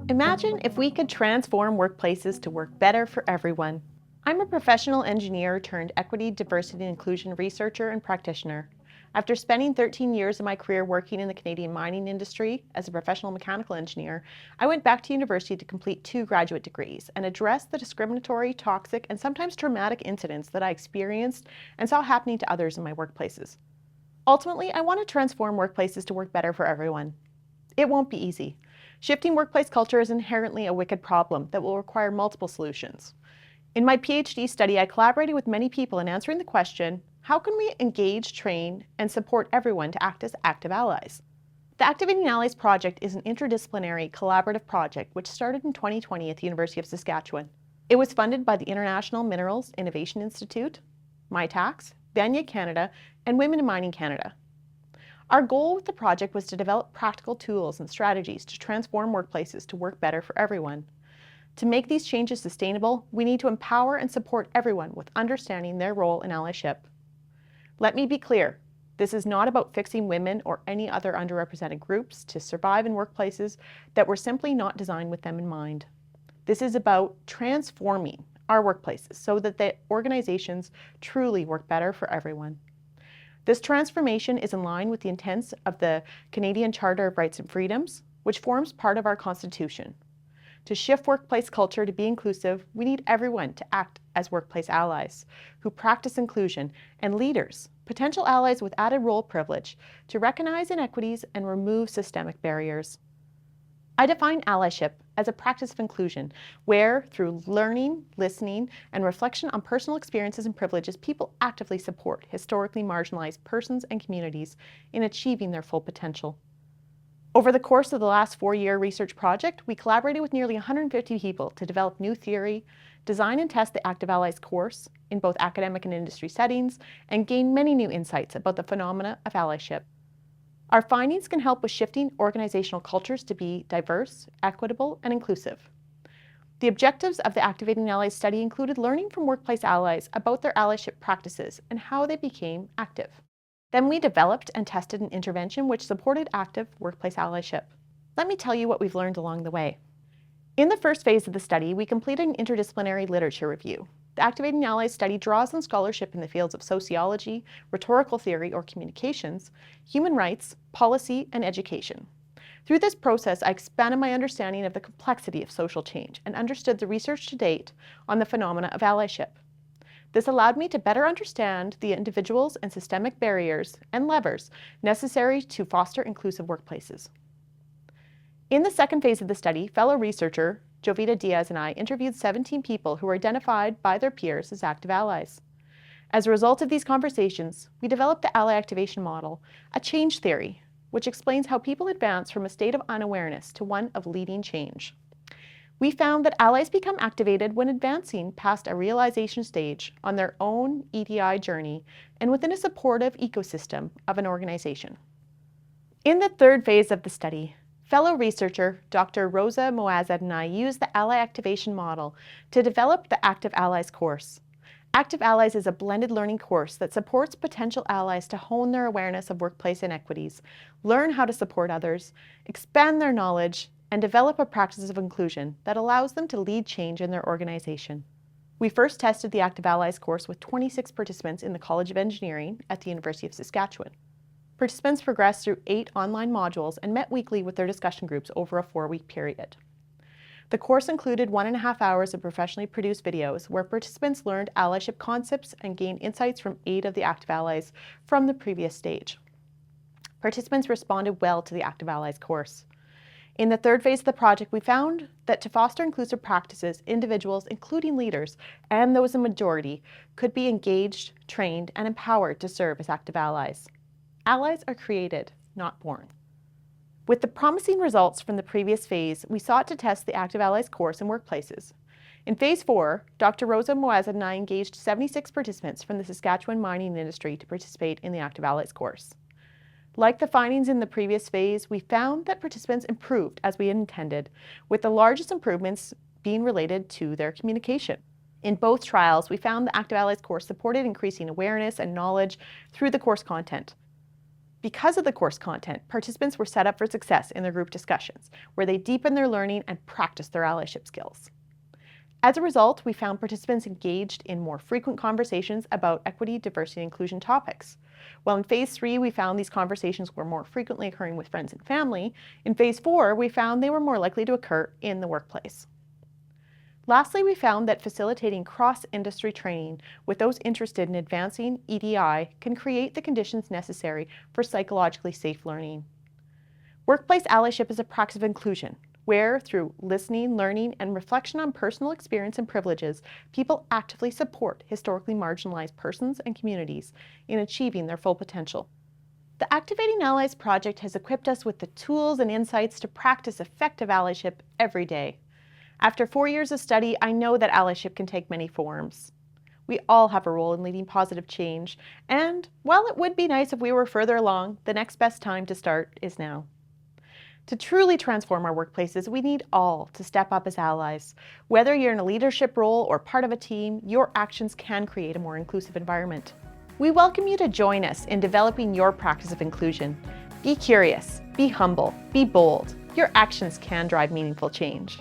Imagine if we could transform workplaces to work better for everyone. I'm a professional engineer turned equity, diversity, and inclusion researcher and practitioner. After spending 13 years of my career working in the Canadian mining industry as a professional mechanical engineer, I went back to university to complete 2 graduate degrees and address the discriminatory, toxic, and sometimes traumatic incidents that I experienced and saw happening to others in my workplaces. Ultimately, I want to transform workplaces to work better for everyone. It won't be easy. Shifting workplace culture is inherently a wicked problem that will require multiple solutions. In my PhD study, I collaborated with many people in answering the question, how can we engage, train, and support everyone to act as active allies? The Activating Allies project is an interdisciplinary collaborative project which started in 2020 at the University of Saskatchewan. It was funded by the International Minerals Innovation Institute, Mitacs, Vanier Canada, and Women in Mining Canada. Our goal with the project was to develop practical tools and strategies to transform workplaces to work better for everyone. To make these changes sustainable, we need to empower and support everyone with understanding their role in allyship. Let me be clear, this is not about fixing women or any other underrepresented groups to survive in workplaces that were simply not designed with them in mind. This is about transforming our workplaces so that the organizations truly work better for everyone. This transformation is in line with the intents of the Canadian Charter of Rights and Freedoms, which forms part of our Constitution. To shift workplace culture to be inclusive, we need everyone to act as workplace allies who practice inclusion, and leaders, potential allies with added role privilege, to recognize inequities and remove systemic barriers. I define allyship as a practice of inclusion where, through learning, listening, and reflection on personal experiences and privileges, people actively support historically marginalized persons and communities in achieving their full potential. Over the course of the last 4-year research project, we collaborated with nearly 150 people to develop new theory, design and test the Active Allies course in both academic and industry settings, and gain many new insights about the phenomena of allyship. Our findings can help with shifting organizational cultures to be diverse, equitable, and inclusive. The objectives of the Activating Allies study included learning from workplace allies about their allyship practices and how they became active. Then we developed and tested an intervention which supported active workplace allyship. Let me tell you what we've learned along the way. In the first phase of the study, we completed an interdisciplinary literature review. The Activating Allies study draws on scholarship in the fields of sociology, rhetorical theory or communications, human rights, policy, and education. Through this process, I expanded my understanding of the complexity of social change and understood the research to date on the phenomena of allyship. This allowed me to better understand the individuals and systemic barriers and levers necessary to foster inclusive workplaces. In the second phase of the study, fellow researcher Jovita Diaz and I interviewed 17 people who were identified by their peers as active allies. As a result of these conversations, we developed the Ally Activation Model, a change theory, which explains how people advance from a state of unawareness to one of leading change. We found that allies become activated when advancing past a realization stage on their own EDI journey and within a supportive ecosystem of an organization. In the third phase of the study, fellow researcher Dr. Rosa Moazed and I used the Ally Activation Model to develop the Active Allies course. Active Allies is a blended learning course that supports potential allies to hone their awareness of workplace inequities, learn how to support others, expand their knowledge, and develop a practice of inclusion that allows them to lead change in their organization. We first tested the Active Allies course with 26 participants in the College of Engineering at the University of Saskatchewan. Participants progressed through 8 online modules and met weekly with their discussion groups over a 4-week period. The course included 1.5 hours of professionally produced videos where participants learned allyship concepts and gained insights from 8 of the Active Allies from the previous stage. Participants responded well to the Active Allies course. In the third phase of the project, we found that to foster inclusive practices, individuals, including leaders, and those in majority, could be engaged, trained, and empowered to serve as active allies. Allies are created, not born. With the promising results from the previous phase, we sought to test the Active Allies course in workplaces. In Phase 4, Dr. Rosa Moazed and I engaged 76 participants from the Saskatchewan mining industry to participate in the Active Allies course. Like the findings in the previous phase, we found that participants improved as we had intended, with the largest improvements being related to their communication. In both trials, we found the Active Allies course supported increasing awareness and knowledge through the course content. Because of the course content, participants were set up for success in their group discussions, where they deepened their learning and practiced their allyship skills. As a result, we found participants engaged in more frequent conversations about equity, diversity, and inclusion topics. While in Phase 3, we found these conversations were more frequently occurring with friends and family, in Phase 4, we found they were more likely to occur in the workplace. Lastly, we found that facilitating cross-industry training with those interested in advancing EDI can create the conditions necessary for psychologically safe learning. Workplace allyship is a practice of inclusion, where, through listening, learning, and reflection on personal experience and privileges, people actively support historically marginalized persons and communities in achieving their full potential. The Activating Allies project has equipped us with the tools and insights to practice effective allyship every day. After 4 years of study, I know that allyship can take many forms. We all have a role in leading positive change, and while it would be nice if we were further along, the next best time to start is now. To truly transform our workplaces, we need all to step up as allies. Whether you're in a leadership role or part of a team, your actions can create a more inclusive environment. We welcome you to join us in developing your practice of inclusion. Be curious, be humble, be bold. Your actions can drive meaningful change.